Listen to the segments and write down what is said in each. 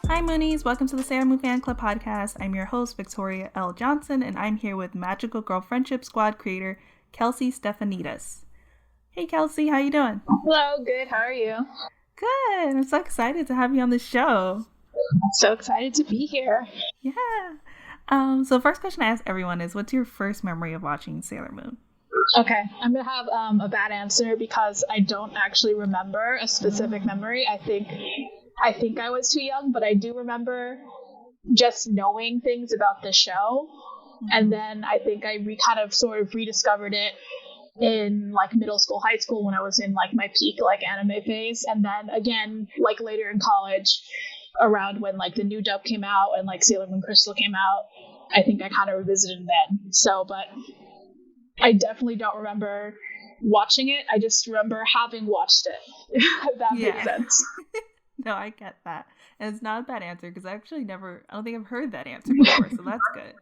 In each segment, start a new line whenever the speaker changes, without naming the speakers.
Hi Moonies, welcome to the Sailor Moon Fan Club podcast. I'm your host, Victoria L. Johnson, and I'm here with Magical Girl Friendship Squad creator, Kelsey Stephanides. Hey Kelsey, how you doing?
Hello, good, how are you?
Good, I'm so excited to have you on the show.
So excited to be here.
Yeah. So first question I ask everyone is, what's your first memory of watching Sailor Moon?
Okay, I'm gonna have a bad answer because I don't actually remember a specific memory. I think I was too young, but I do remember just knowing things about the show. And then I think I kind of sort of rediscovered it in like middle school, high school, when I was in like my peak like anime phase. And then again, like later in college, around when like the new dub came out and like Sailor Moon Crystal came out, I think I kind of revisited then. So, but I definitely don't remember watching it. I just remember having watched it. If that makes sense.
No, I get that. And it's not a bad answer because I don't think I've heard that answer before, so that's good.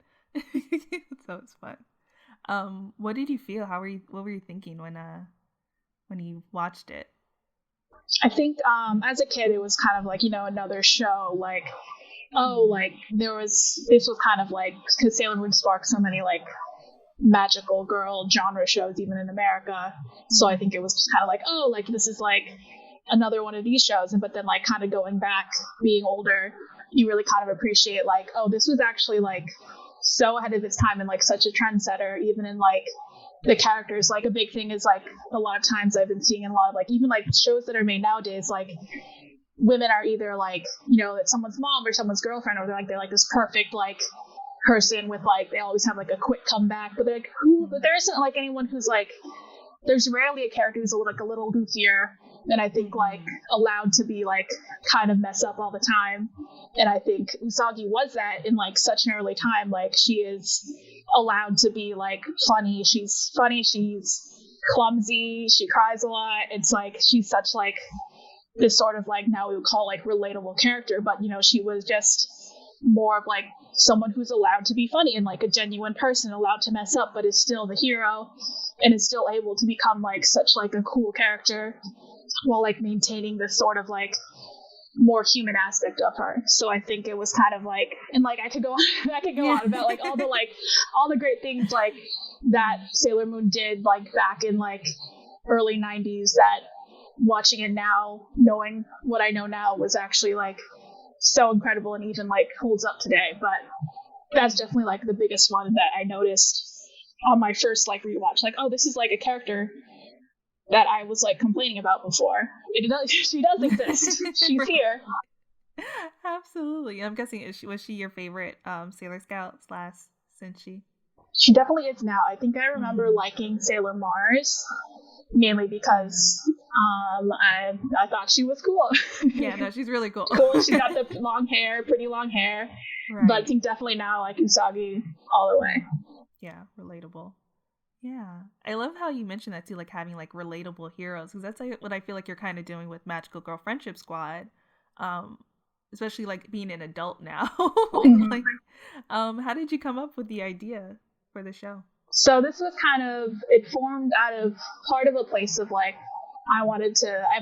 So it's fun. What did you feel? What were you thinking when you watched it?
I think as a kid it was kind of like, another show, like, this was kind of like, because Sailor Moon sparked so many like magical girl genre shows even in America. So I think it was just kind of like, this is like another one of these shows. But then like kind of going back, being older, you really kind of appreciate like, this was actually like so ahead of its time and like such a trendsetter, even in like the characters. Like a big thing is like a lot of times I've been seeing in a lot of like even like shows that are made nowadays, like women are either like, it's someone's mom or someone's girlfriend, or they're like this perfect like person with like, they always have like a quick comeback, but they're like, but there isn't like anyone who's like, there's rarely a character who's like a little goofier and I think like allowed to be like kind of mess up all the time. And I think Usagi was that in like such an early time. Like she is allowed to be like funny, she's clumsy, she cries a lot. It's like she's such like this sort of like, now we would call like relatable character, but she was just more of like someone who's allowed to be funny and like a genuine person, allowed to mess up but is still the hero and is still able to become like such like a cool character while like maintaining this sort of like more human aspect of her. So I think it was kind of like, and like I could go on about like all the great things like that Sailor Moon did like back in like early 90s, that watching it now, knowing what I know now, was actually like so incredible and even like holds up today. But that's definitely like the biggest one that I noticed on my first like rewatch, like, this is like a character that I was like complaining about before. She does exist. She's here.
Absolutely. I'm guessing, was she your favorite Sailor Scout / Senshi?
She definitely is now. I think I remember liking Sailor Mars mainly because I thought she was cool.
Yeah, no, she's really cool.
She's got the pretty long hair. Right. But I think definitely now like Usagi all the way.
Yeah, relatable. Yeah, I love how you mentioned that too, like having like relatable heroes, because that's like what I feel like you're kind of doing with Magical Girl Friendship Squad, especially like being an adult now. Like, how did you come up with the idea for the show?
So this was it formed out of part of a place of like, I've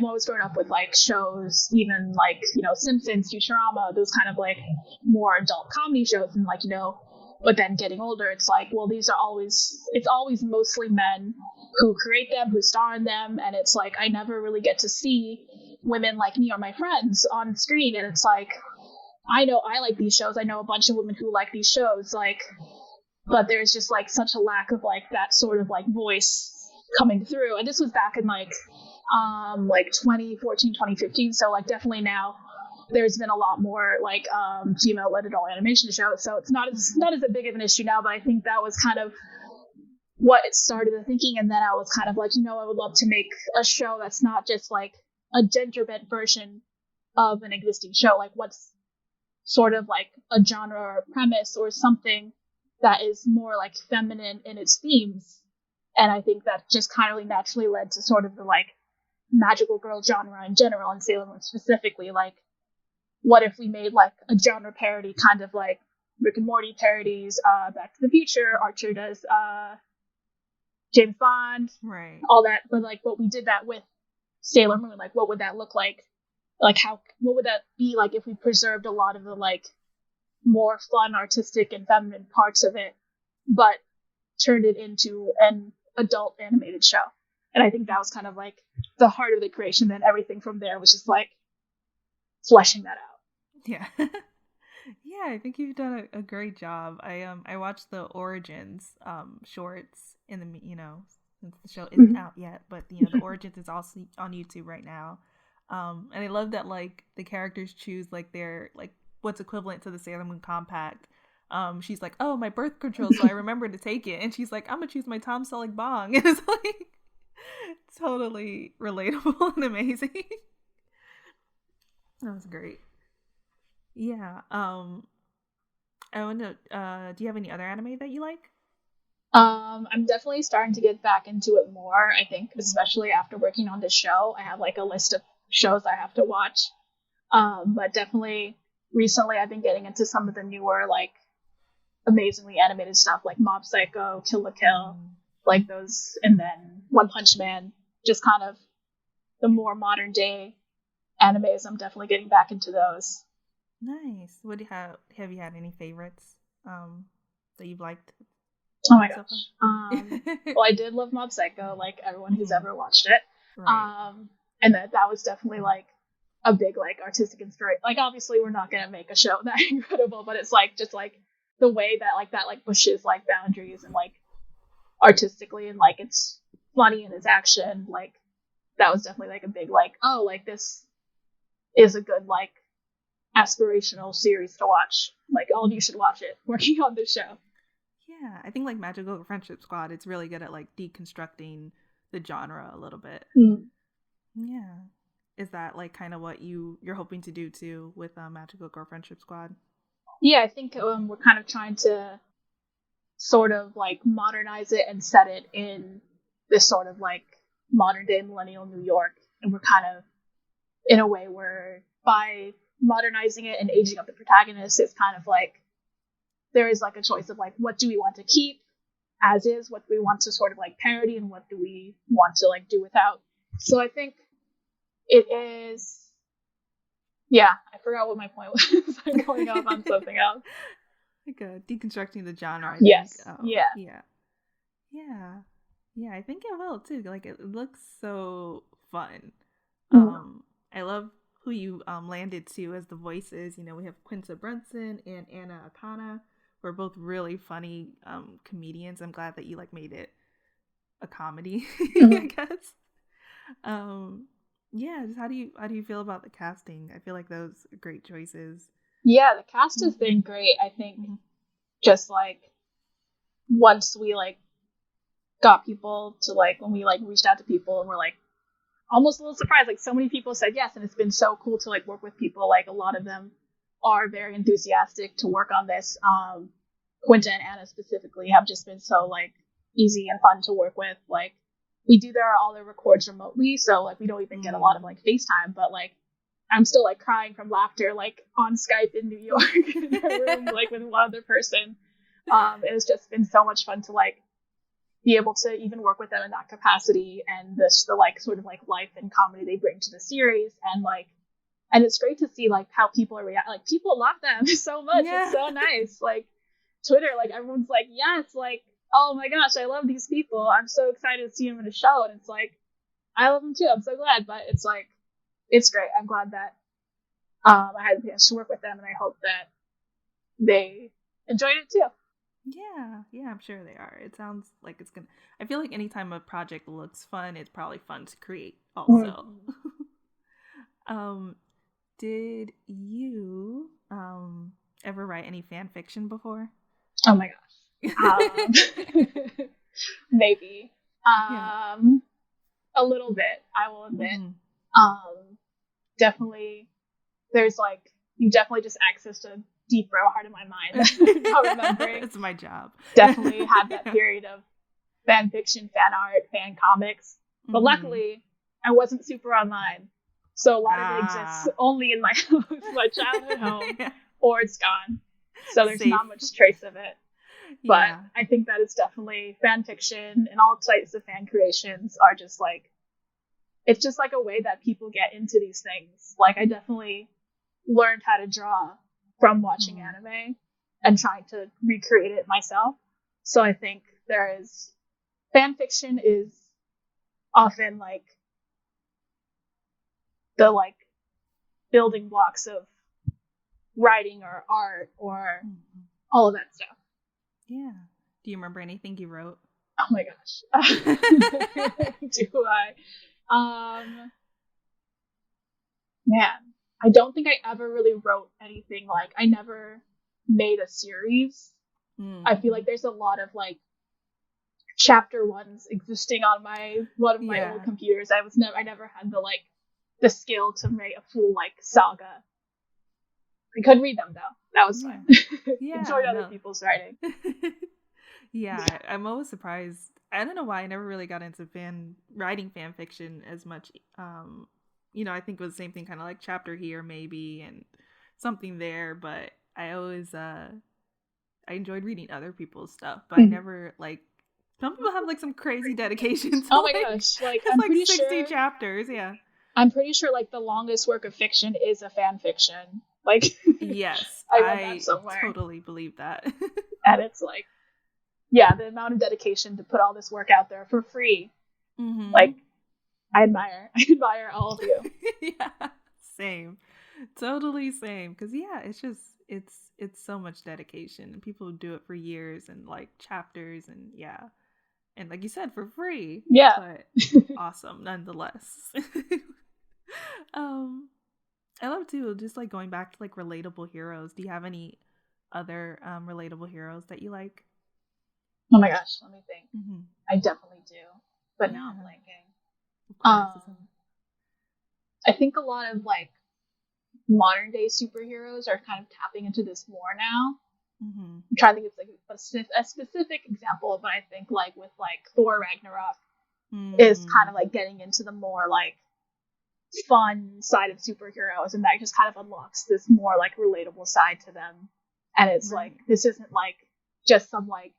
always grown up with like shows, even like, Simpsons, Futurama, those kind of like more adult comedy shows, and like, but then getting older, it's like, well, it's always mostly men who create them, who star in them. And it's like, I never really get to see women like me or my friends on screen. And it's like, I know I like these shows. I know a bunch of women who like these shows, like, but there's just like such a lack of like that sort of like voice coming through. And this was back in like 2014, 2015. So like definitely now there's been a lot more like female-led adult animation shows, so it's not as a big of an issue now. But I think that was kind of what it started the thinking, and then I was kind of like, I would love to make a show that's not just like a gender-bent version of an existing show. Like, what's sort of like a genre or a premise or something that is more like feminine in its themes. And I think that just kind of naturally led to sort of the like magical girl genre in general, and Sailor Moon specifically. Like, what if we made like a genre parody, kind of like Rick and Morty parodies, Back to the Future, Archer does James Bond,
right,
all that. But like, what we did that with Sailor Moon, like what would that look like like what would that be like if we preserved a lot of the like more fun, artistic, and feminine parts of it, but turned it into an adult animated show. And I think that was kind of like the heart of the creation. Then everything from there was just like fleshing that out.
Yeah. Yeah, I think you've done a great job. I watched the Origins shorts in the since the show isn't out yet, but the Origins is also on YouTube right now. And I love that like the characters choose like their like what's equivalent to the Sailor Moon Compact. She's like, oh, my birth control, so I remember to take it, and she's like, I'm gonna choose my Tom Selleck bong, and it's like totally relatable and amazing. That was great. Yeah. I want to. Do you have any other anime that you like?
I'm definitely starting to get back into it more. I think, especially after working on this show, I have like a list of shows I have to watch. But definitely recently, I've been getting into some of the newer, like amazingly animated stuff, like Mob Psycho, Kill la Kill, like those, and then One Punch Man. Just kind of the more modern day animes. I'm definitely getting back into those.
Nice. What do you have you had any favorites that you've liked?
Oh my gosh. Well, I did love Mob Psycho, like everyone who's ever watched it. Right. And that was definitely like a big like artistic inspiration. Like obviously we're not gonna make a show that incredible, but it's like just like the way that like pushes like boundaries and like artistically, and like it's funny in its action. Like that was definitely like a big like, oh, like this is a good like aspirational series to watch. Like all of you should watch it working on this show.
Yeah, I think like Magical Friendship Squad, it's really good at like deconstructing the genre a little bit. Yeah. Is that like kind of what you're hoping to do too with Magical Girl Friendship Squad?
Yeah, I think we're kind of trying to sort of like modernize it and set it in this sort of like modern day millennial New York. And we're kind of in a way where by modernizing it and aging up the protagonist, it's kind of like there is like a choice of like what do we want to keep as is, what do we want to sort of like parody, and what do we want to like do without. So I think it is, yeah, I forgot what my point was. I'm going off on something else.
Like deconstructing the genre.
Yes.
Yeah. I think it will too. Like it looks so fun. I love who you landed to as the voices. We have Quinta Brunson and Anna Akana. We're both really funny comedians. I'm glad that you like made it a comedy, I guess. Yeah, just how do you feel about the casting? I feel like those are great choices.
Yeah, the cast has been great. I think just like once we like got people to like, when we like reached out to people and we're like almost a little surprised, like so many people said yes, and it's been so cool to like work with people. Like a lot of them are very enthusiastic to work on this. Quinta and Anna specifically have just been so like easy and fun to work with. Like we do all their records remotely, so like we don't even get a lot of like FaceTime, but like I'm still like crying from laughter like on Skype in New York in a room like with one other person. It's just been so much fun to like be able to even work with them in that capacity, and the like sort of like life and comedy they bring to the series, and it's great to see like how people are reacting. Like people love them so much. Yeah. It's so nice. Like Twitter, like everyone's like, yes, like, oh my gosh, I love these people. I'm so excited to see them in a show. And it's like, I love them too. I'm so glad. But it's like, it's great. I'm glad that I had the chance to work with them, and I hope that they enjoyed it too.
Yeah, I'm sure they are. It sounds like it's gonna. I feel like anytime a project looks fun, it's probably fun to create also. Did you ever write any fan fiction before?
Oh my gosh. Maybe. A little bit, I will admit. Definitely, there's like, you definitely just accessed a deep part of my mind. Not remembering.
It's my job.
Definitely had that period of fan fiction, fan art, fan comics. But luckily, I wasn't super online. So a lot of it exists only in my house, my childhood home, or it's gone. So there's not much trace of it. But I think that it's definitely fan fiction, and all types of fan creations are just like it's just like a way that people get into these things. Like I definitely learned how to draw from watching anime and trying to recreate it myself. So I think fan fiction is often like the like building blocks of writing or art or all of that stuff.
Yeah. Do you remember anything you wrote?
Oh my gosh. Do I? Man, I don't think I ever really wrote anything. Like I never made a series. I feel like there's a lot of like chapter ones existing on one of my old computers. I never had the skill to make a full like saga. I could read them though. That was fun.
Yeah.
Enjoyed other people's writing.
Yeah, I'm always surprised. I don't know why I never really got into writing fan fiction as much. I think it was the same thing, kind of like chapter here maybe and something there, but I always I enjoyed reading other people's stuff, but I never like some people have like some crazy dedications.
Oh my gosh, like I'm
like
pretty
60
sure
chapters, yeah.
I'm pretty sure like the longest work of fiction is a fan fiction. Like
yes,
I read that somewhere.
Totally believe that.
And it's like, yeah, the amount of dedication to put all this work out there for free. Like I admire all of you.
Yeah, same, totally same. Because it's just it's so much dedication, and people do it for years and like chapters and and like you said, for free.
Yeah,
but awesome nonetheless. I love too, just like going back to like relatable heroes. Do you have any other relatable heroes that you like?
Oh my gosh, let me think. I definitely do, but now I'm blanking. I think a lot of like modern day superheroes are kind of tapping into this more now. I'm trying to think of like a specific example, but I think like with like Thor Ragnarok is kind of like getting into the more like fun side of superheroes, and that just kind of unlocks this more like relatable side to them. And it's like, this isn't like just some like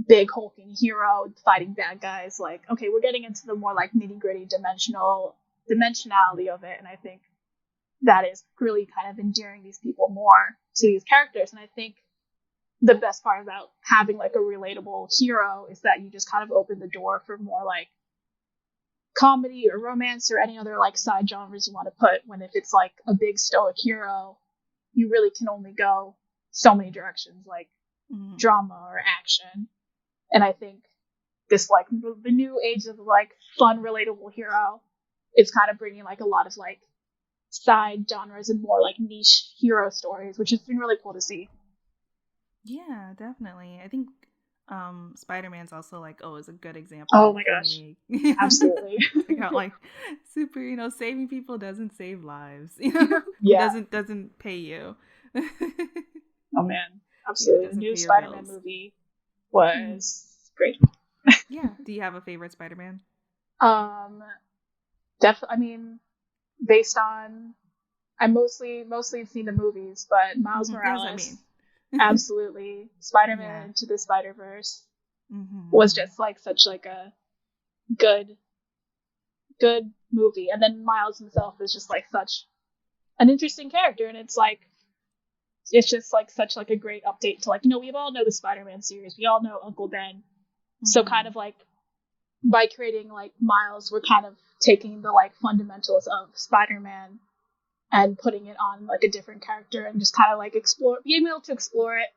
big hulking hero fighting bad guys. Like, okay, we're getting into the more like nitty gritty dimensionality of it, and I think that is really kind of endearing these people more to these characters. And I think the best part about having like a relatable hero is that you just kind of open the door for more like comedy or romance or any other like side genres you want to put. When if it's like a big stoic hero, you really can only go so many directions, like drama or action. And I think this like the new age of like fun relatable hero is kind of bringing like a lot of like side genres and more like niche hero stories, which has been really cool to see.
Yeah, definitely. I think Spider-Man's also like is a good example.
Oh my gosh. Absolutely.
Like how like super, saving people doesn't save lives. Doesn't pay you.
Oh man, absolutely. The new Spider-Man movie was great.
Yeah. Do you have a favorite Spider-Man?
I mean, based on I mostly seen the movies, but Miles Morales, absolutely. Spider-Man Into the SpiderVerse was just like such like a good movie, and then Miles himself is just like such an interesting character, and it's just like such like a great update to like, we all know the Spider-Man series, we all know Uncle Ben, so kind of like by creating like Miles, we're kind of taking the like fundamentals of Spider-Man and putting it on like a different character, and just kind of like being able to explore it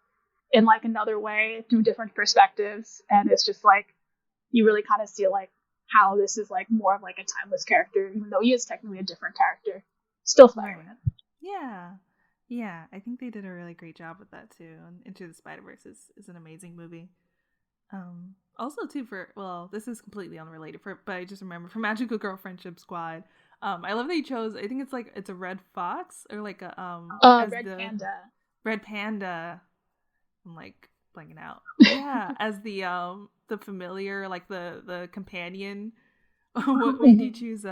in like another way through different perspectives. And it's just like, you really kind of see like how this is like more of like a timeless character, even though he is technically a different character, still Spider-Man.
Yeah, I think they did a really great job with that too. And Into the Spider-Verse is an amazing movie. Also too, this is completely unrelated, but I just remember for Magical Girl Friendship Squad, I love that you chose, I think it's a red fox or like a
Panda.
Red Panda. I'm like blanking out. Yeah, as the familiar, like the companion. What made you choose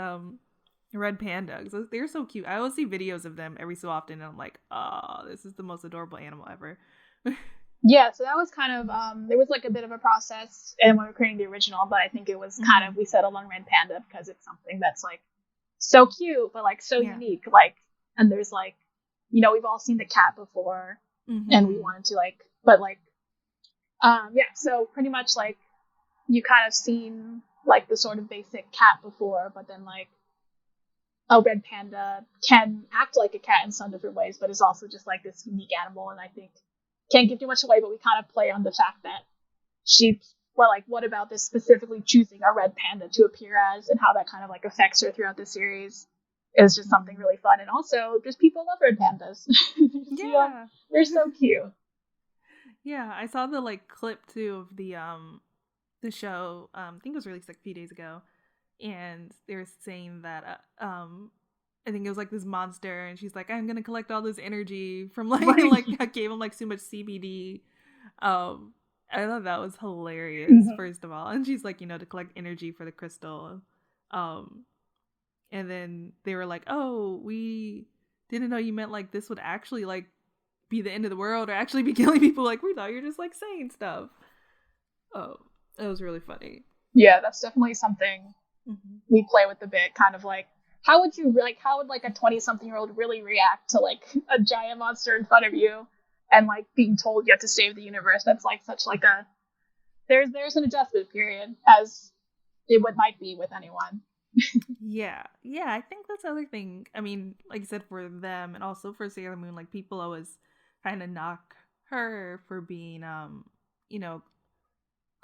Red Panda? Because they're so cute. I always see videos of them every so often, and I'm like, oh, this is the most adorable animal ever.
Yeah, so that was kind of there was like a bit of a process and when we were creating the original, but I think it was kind of we settled on Red Panda because it's something that's like so cute but like so unique, like, and there's like, you know, we've all seen the cat before and we wanted to like, but like yeah, so pretty much like you kind of seen like the sort of basic cat before, but then like a red panda can act like a cat in some different ways, but is also just like this unique animal. And I think can't give too much away, but we kind of play on the fact that well, like, what about this specifically choosing a red panda to appear as and how that kind of like affects her throughout the series is just something really fun. And also, just people love red pandas.
Yeah.
They're so cute.
Yeah, I saw the like clip too of the show. I think it was released like a few days ago, and they were saying that I think it was like this monster, and she's like, I'm gonna collect all this energy from like like I gave him like so much CBD. I thought that was hilarious, first of all. And she's like, you know, to collect energy for the crystal. And then they were like, oh, we didn't know you meant like this would actually like be the end of the world or actually be killing people. Like, we thought you were just like saying stuff. Oh, it was really funny.
Yeah, that's definitely something we play with a bit, kind of like, how would like a 20-something-year-old really react to like a giant monster in front of you and like being told you have to save the universe? That's like such like a there's an adjustment period, as it might be with anyone.
Yeah, I think that's the other thing. I mean, like you said, for them and also for Sailor Moon, like people always kind of knock her for being you know,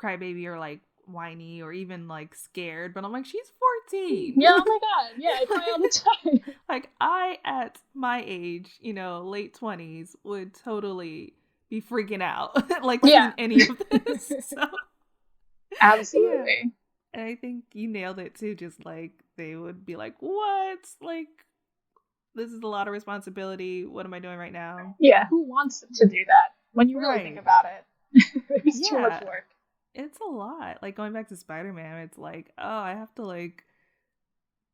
crybaby or like whiny or even like scared, but I'm like, she's 14.
Yeah, oh my god, yeah, I cry all the time.
Like, I at my age, you know, late 20s, would totally be freaking out like seeing any of this. So
absolutely.
Yeah. And I think you nailed it too, just like they would be like, what, like, this is a lot of responsibility, what am I doing right now?
Yeah, who wants to do that when you really think about it? It's too much work.
It's a lot. Like, going back to SpiderMan, it's like, oh, I have to like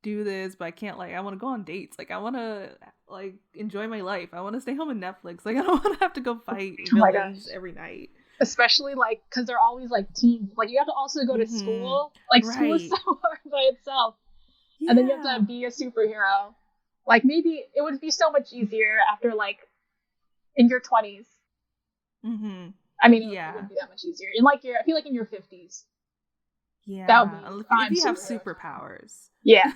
do this, but I can't, like, I want to go on dates, like I want to like enjoy my life, I want to stay home and Netflix, like I don't want to have to go fight villains every night,
especially like because they're always like teens, like you have to also go to school, like school is so hard by itself, and then you have to be a superhero. Like, maybe it would be so much easier after like in your 20s. I mean, it wouldn't be that much easier in like I feel like in your 50s.
Yeah,
that would be
if you have superpowers.
Yeah.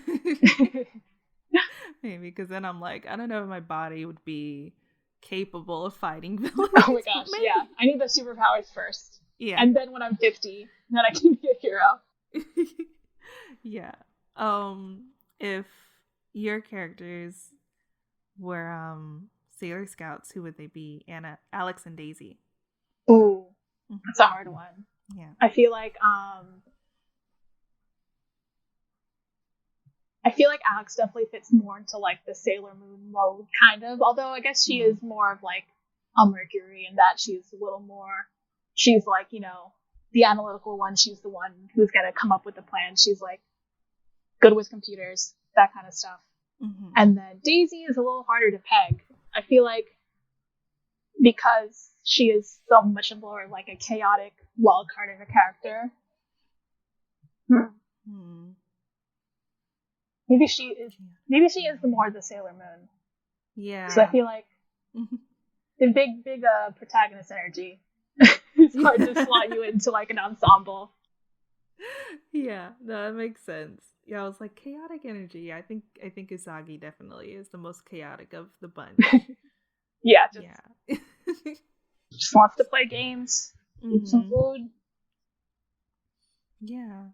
Maybe, because then I'm like, I don't know if my body would be capable of fighting villains.
Oh my gosh, yeah. I need the superpowers first. Yeah. And then when I'm 50, then I can be a hero.
Yeah. If your characters were Sailor Scouts, who would they be? Anna, Alex, and Daisy.
Ooh. That's a hard one.
Yeah.
I feel like Alex definitely fits more into like the Sailor Moon mode, kind of. Although I guess she is more of like a Mercury in that she's a little more. She's like, you know, the analytical one. She's the one who's gonna come up with the plan. She's like good with computers, that kind of stuff. And then Daisy is a little harder to peg. I feel like because she is so much more like a chaotic wild card of a character. Maybe she is the more the Sailor Moon. Yeah. So I feel like the big protagonist energy is hard to slot you into like an ensemble.
Yeah, no, that makes sense. Yeah, I was like, chaotic energy. I think Usagi definitely is the most chaotic of the bunch.
Yeah. Just wants to play games, eat some food.
Yeah.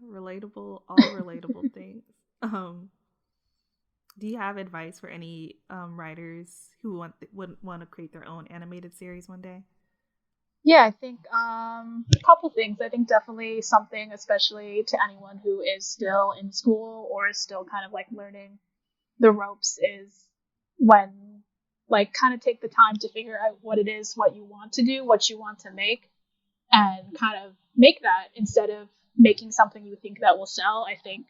Relatable, all relatable things. Do you have advice for any writers who would want to create their own animated series one day?
Yeah, I think a couple things. I think definitely something, especially to anyone who is still in school or is still kind of like learning the ropes, is when like kind of take the time to figure out what it is, what you want to do, what you want to make, and kind of make that instead of making something you think that will sell. I think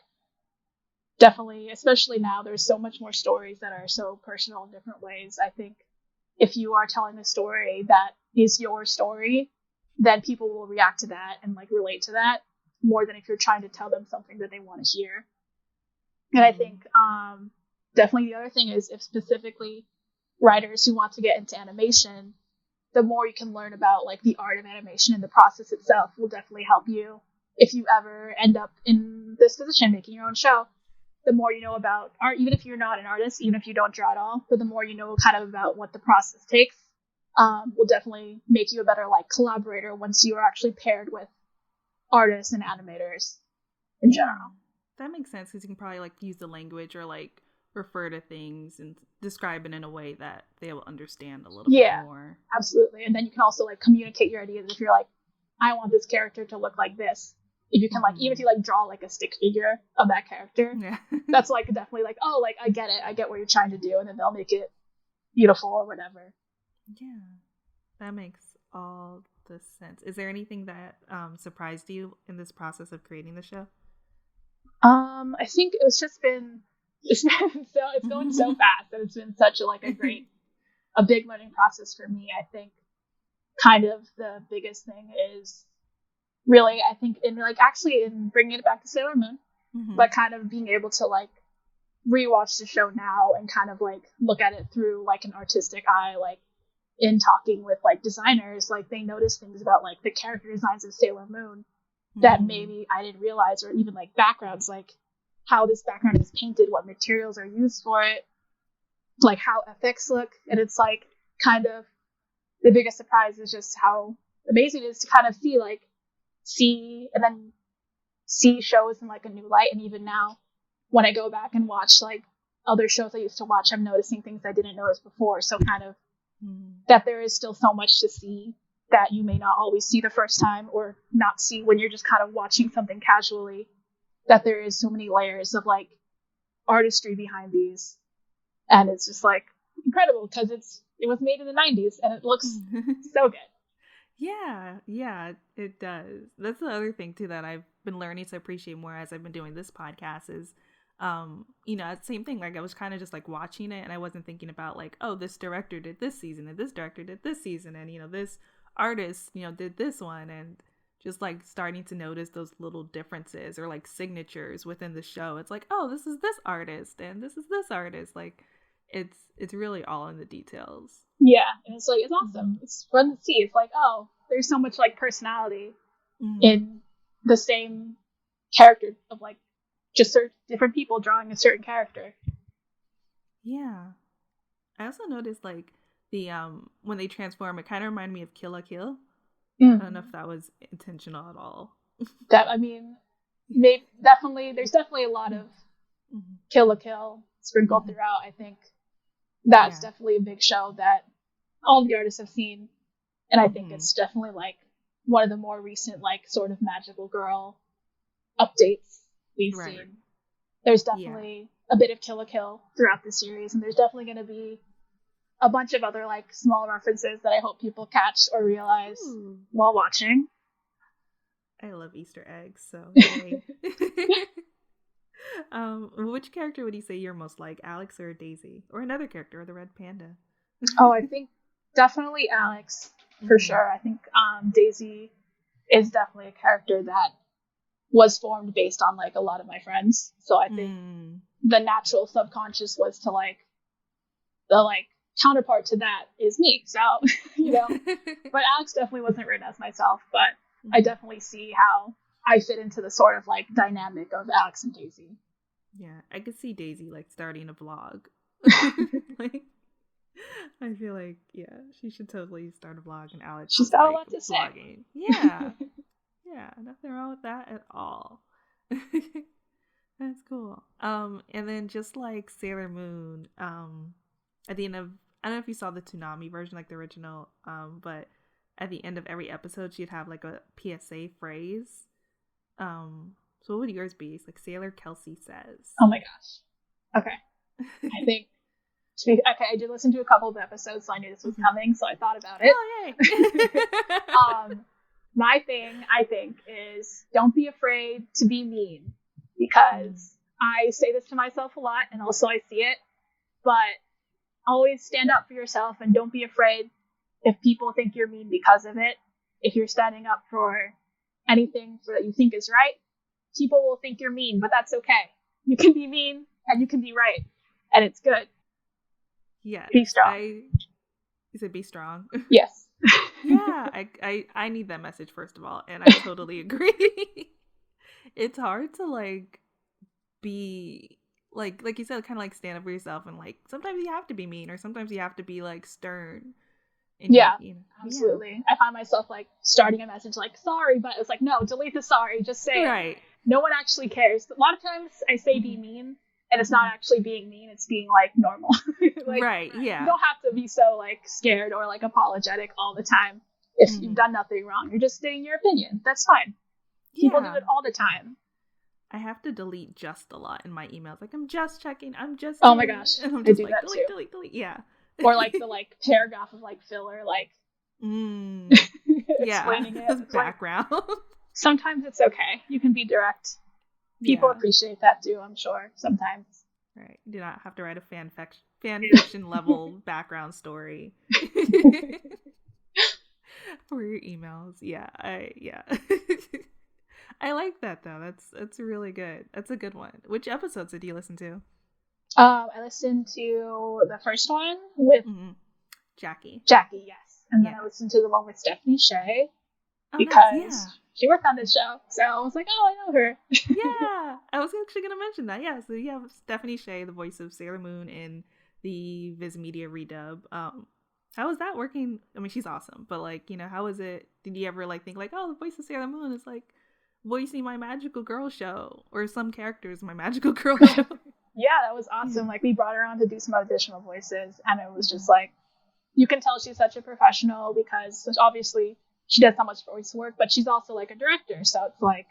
definitely, especially now, there's so much more stories that are so personal in different ways. I think if you are telling a story that is your story, then people will react to that and like relate to that more than if you're trying to tell them something that they want to hear. And I think definitely the other thing is, if specifically writers who want to get into animation, the more you can learn about like the art of animation and the process itself will definitely help you if you ever end up in this position making your own show. The more you know about art, even if you're not an artist, even if you don't draw at all, but the more you know kind of about what the process takes, will definitely make you a better like collaborator once you are actually paired with artists and animators in general.
That makes sense, because you can probably like use the language or like refer to things and describe it in a way that they will understand a little bit more.
Absolutely. And then you can also like communicate your ideas. If you're like, I want this character to look like this, if you can like, even if you like draw like a stick figure of that character, that's like definitely like, oh, like I get it, I get what you're trying to do, and then they'll make it beautiful or whatever.
Yeah, that makes all the sense. Is there anything that surprised you in this process of creating the show?
I think it's going so fast, and it's been such a big learning process for me. I think kind of the biggest thing is really, I think in bringing it back to Sailor Moon, but kind of being able to like rewatch the show now and kind of like look at it through like an artistic eye, like in talking with like designers, like they notice things about like the character designs of Sailor Moon that maybe I didn't realize, or even like backgrounds, like how this background is painted, what materials are used for it, like how effects look. And it's like kind of the biggest surprise is just how amazing it is to kind of see shows in like a new light. And even now when I go back and watch like other shows I used to watch, I'm noticing things I didn't notice before. So kind of that there is still so much to see that you may not always see the first time, or not see when you're just kind of watching something casually, that there is so many layers of like artistry behind these. And it's just like incredible, because it was made in the 90s and it looks so good.
Yeah, it does. That's the other thing too that I've been learning to appreciate more as I've been doing this podcast is, same thing. Like I was kind of just like watching it, and I wasn't thinking about like, oh, this director did this season, and this director did this season, and this artist, did this one, and just like starting to notice those little differences or like signatures within the show. It's like, oh, this is this artist, and this is this artist. Like, it's really all in the details.
Yeah, and it's like, it's awesome. It's fun to see. It's like, oh, there's so much like personality in the same character of like just different people drawing a certain character.
Yeah, I also noticed like the when they transform, it kind of reminded me of Kill la Kill. I don't know if that was intentional at all.
There's definitely a lot of Kill la Kill sprinkled throughout. I think that's definitely a big show that all the artists have seen, and I think it's definitely like one of the more recent like sort of magical girl updates we've seen. There's definitely a bit of Kill la Kill throughout the series, and there's definitely going to be a bunch of other like small references that I hope people catch or realize while watching.
I love Easter eggs, so yay. Which character would you say you're most like, Alex or Daisy, or another character, or the red panda?
I think definitely Alex for sure. I think Daisy is definitely a character that was formed based on like a lot of my friends, so I think the natural subconscious was to like the like counterpart to that is me, so but Alex definitely wasn't written as myself, but I definitely see how I fit into the sort of like dynamic of Alex and Daisy.
Yeah, I could see Daisy like starting a vlog. Like, I feel like she should totally start a vlog, and Alex
she's got a lot to say.
Yeah, nothing wrong with that at all. That's cool. And then just like Sailor Moon, at the end of, I don't know if you saw the Toonami version, like the original, but at the end of every episode, she'd have like a PSA phrase. So what would yours be? It's like Sailor Kelsey says.
Oh my gosh. Okay. I think, I did listen to a couple of episodes, so I knew this was coming, so I thought about it.
Oh, yay.
My thing, I think, is don't be afraid to be mean, because I say this to myself a lot, and also I see it, but always stand up for yourself and don't be afraid if people think you're mean because of it. If you're standing up for anything that you think is right, people will think you're mean, but that's okay. You can be mean and you can be right, and it's good.
Yeah.
Be strong.
You said be strong?
Yes.
Yeah, I need that message, first of all, and I totally agree. It's hard to like be like you said, kind of like stand up for yourself, and like sometimes you have to be mean, or sometimes you have to be like stern. And
yeah,
you know,
absolutely.
Yeah.
I find myself like starting a message like sorry, but it's like no, delete the sorry, just say
right.
It. No one actually cares. A lot of times I say be mean, and it's not actually being mean, it's being like normal. like,
right, yeah.
You don't have to be so like scared or like apologetic all the time if you've done nothing wrong. You're just stating your opinion. That's fine. People do it all the time.
I have to delete just a lot in my emails. Like, I'm just checking. I'm just.
Oh my gosh.
And I'm just
I do
like,
that too.
delete. Yeah.
Or like the like paragraph of like filler, like. Explaining it.
Background.
Like, sometimes it's okay. You can be direct. People appreciate that too, I'm sure. Sometimes.
Right. You do not have to write a fan fiction level background story for your emails. Yeah. I like that though. That's really good. That's a good one. Which episodes did you listen to?
I listened to the first one with
Jackie,
yes. And then I listened to the one with Stephanie Shea because she worked on this show. So I was like, oh, I know her.
Yeah. I was actually going to mention that. Yeah. So you have Stephanie Shea, the voice of Sailor Moon in the Viz Media redub. How was that working? I mean, she's awesome, but like, you know, how was it? Did you ever like think like, oh, the voice of Sailor Moon is like voicing my magical girl show, or some characters in my magical girl show?
Yeah, that was awesome. Like, we brought her on to do some additional voices, and it was just like, you can tell she's such a professional because obviously she does so much voice work, but she's also like a director, so it's like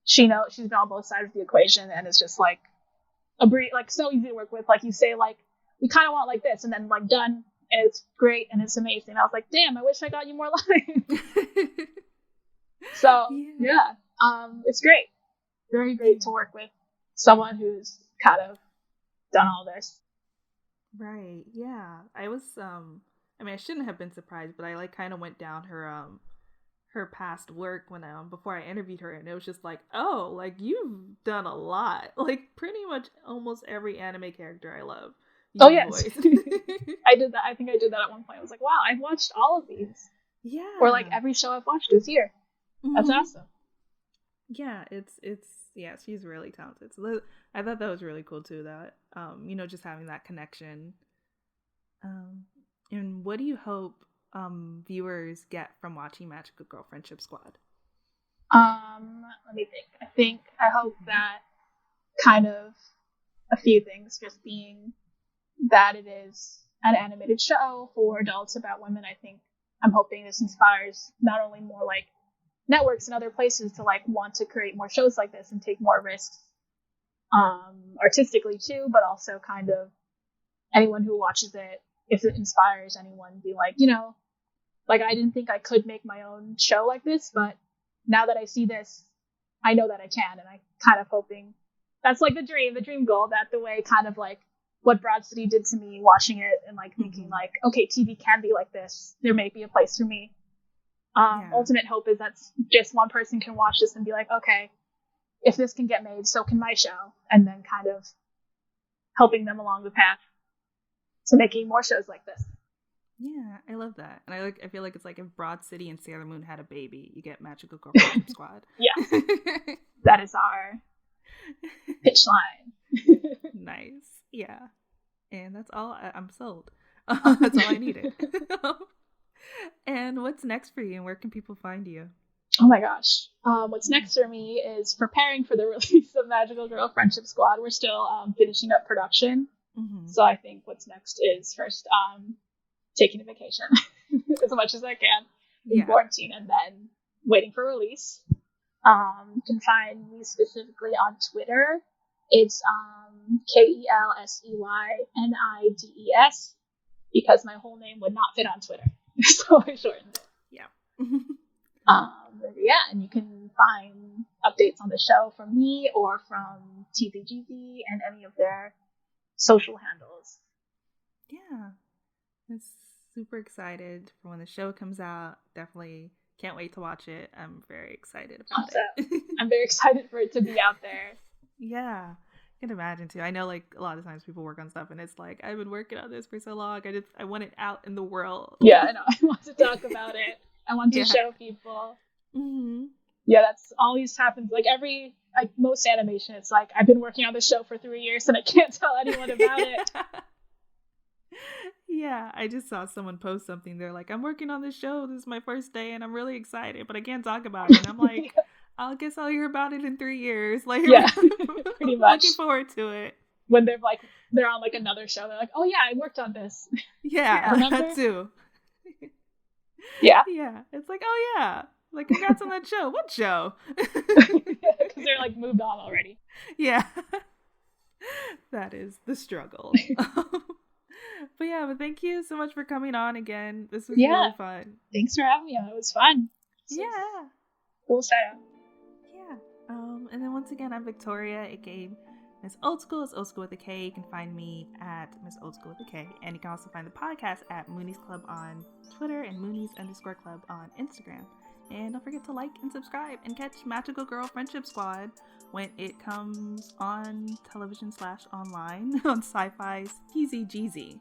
she's been on both sides of the equation, and it's just like like so easy to work with. Like, you say like, we kind of want like this, and then like done, and it's great and it's amazing. I was like, damn, I wish I got you more lines. So yeah, it's great, very great to work with someone who's kind of done all this.
Right. Yeah. I was I mean, I shouldn't have been surprised, but I like kind of went down her past work when before I interviewed her, and it was just like, oh, like you've done a lot. Like pretty much almost every anime character I love.
Oh yes. I did that. I think I did that at one point. I was like, wow, I've watched all of these. Yeah. Or like every show I've watched this year. That's awesome.
Yeah, it's yeah, she's really talented. So I thought that was really cool too, that you know, just having that connection. And what do you hope viewers get from watching Magical Girl Friendship Squad?
Let me think. I hope that kind of a few things, just being that it is an animated show for adults about women. I'm hoping this inspires not only more like networks and other places to like want to create more shows like this and take more risks artistically too, but also kind of anyone who watches it, if it inspires anyone, be like, you know, like I didn't think I could make my own show like this, but now that I see this, I know that I can. And I kind of hoping that's like the dream goal, that the way kind of like what Broad City did to me watching it and like thinking like, okay, TV can be like this. There may be a place for me. Ultimate hope is that just one person can watch this and be like, okay, if this can get made, so can my show. And then kind of helping them along the path to making more shows like this.
Yeah, I love that. And I feel like it's like if Broad City and Sailor Moon had a baby, you get Magical Girl Friendship Squad.
Yeah. That is our pitch line.
Nice. Yeah. And that's all. I'm sold. That's all I needed. And what's next for you, and where can people find you?
Oh my gosh. What's next for me is preparing for the release of Magical Girl Friendship Squad. We're still finishing up production. So I think what's next is first taking a vacation as much as I can in quarantine, and then waiting for release. You can find me specifically on Twitter. It's KelseyNides, because my whole name would not fit on Twitter. So I shortened it.
Yeah.
And you can find updates on the show from me or from TVGZ and any of their social handles.
Yeah. It's super excited for when the show comes out. Definitely can't wait to watch it. I'm very excited about it.
I'm very excited for it to be out there.
Yeah. I can imagine too. I know like a lot of times people work on stuff and it's like, I've been working on this for so long. I want it out in the world.
Yeah, I know. I want to talk about it. I want to show people.
Mm-hmm.
Yeah, that's always happens. Like most animation, it's like, I've been working on the show for 3 years and I can't tell anyone about it.
Yeah, I just saw someone post something. They're like, I'm working on this show. This is my first day and I'm really excited, but I can't talk about it. And I'm like, I guess I'll hear about it in 3 years. Like,
yeah, pretty much.
Looking forward to it.
When they're on like another show, they're like, oh yeah, I worked on this.
Yeah, that too.
Yeah.
Yeah. It's like, oh yeah. Like, congrats on that show. What show?
Because they're like moved on already.
Yeah. That is the struggle. But thank you so much for coming on again. This was really fun.
Thanks for having me on. It was fun.
Yeah.
Cool setup.
Yeah. And then once again, I'm Victoria, aka Miss Old School. It's Old School with a K. You can find me at Miss Old School with a K. And you can also find the podcast at Moonies Club on Twitter and Moonies_Club on Instagram. And don't forget to like and subscribe and catch Magical Girl Friendship Squad when it comes on television / online on Sci-Fi's Easy Jeezy.